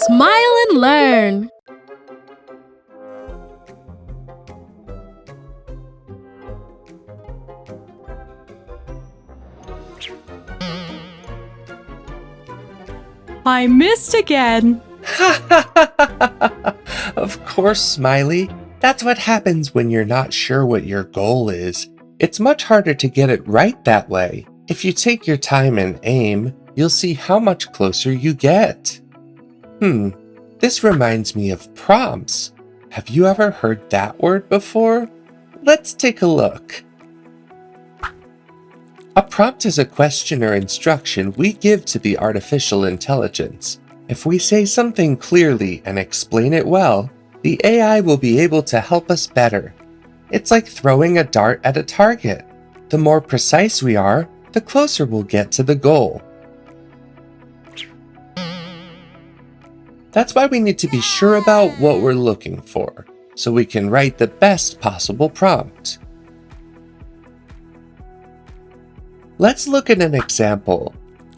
Smile and learn. I missed again. Of course, Smiley. That's what happens when you're not sure what your goal is. It's much harder to get it right that way. If you take your time and aim, you'll see how much closer you get. This reminds me of prompts. Have you ever heard that word before? Let's take a look. A prompt is a question or instruction we give to the artificial intelligence. If we say something clearly and explain it well, the AI will be able to help us better. It's like throwing a dart at a target. The more precise we are, the closer we'll get to the goal. That's why we need to be sure about what we're looking for, so we can write the best possible prompt. Let's look at an example.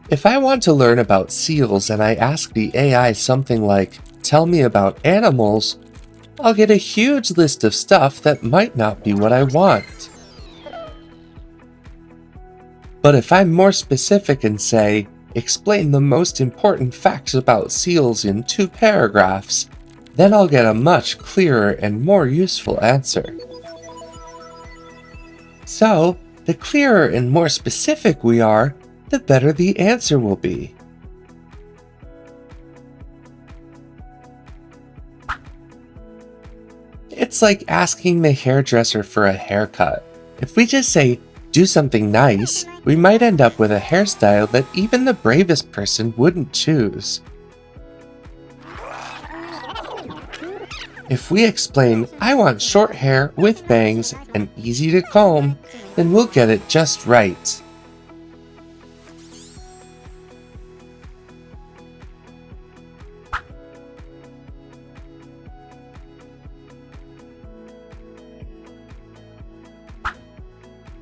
If I want to learn about seals and I ask the AI something like, "Tell me about animals," I'll get a huge list of stuff that might not be what I want. But if I'm more specific and say, "Explain the most important facts about seals in 2 paragraphs," then I'll get a much clearer and more useful answer. So, the clearer and more specific we are, the better the answer will be. It's like asking the hairdresser for a haircut. If we just say, "Do something nice," we might end up with a hairstyle that even the bravest person wouldn't choose. If we explain, "I want short hair with bangs and easy to comb," then we'll get it just right.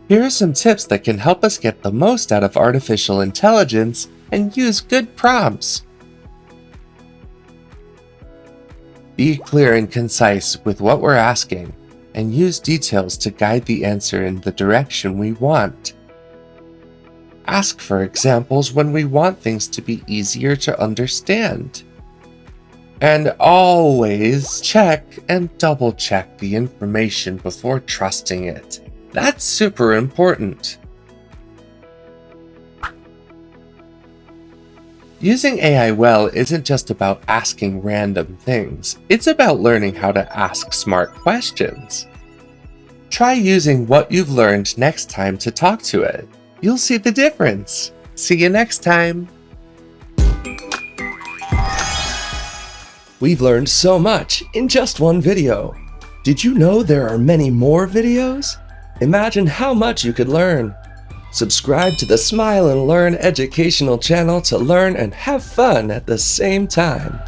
Here are some tips that can help us get the most out of artificial intelligence and use good prompts. Be clear and concise with what we're asking, and use details to guide the answer in the direction we want. Ask for examples when we want things to be easier to understand. And always check and double check the information before trusting it. That's super important. Using AI well isn't just about asking random things. It's about learning how to ask smart questions. Try using what you've learned next time to talk to it. You'll see the difference. See you next time. We've learned so much in just one video. Did you know there are many more videos? Imagine how much you could learn. Subscribe to the Smile and Learn educational channel to learn and have fun at the same time.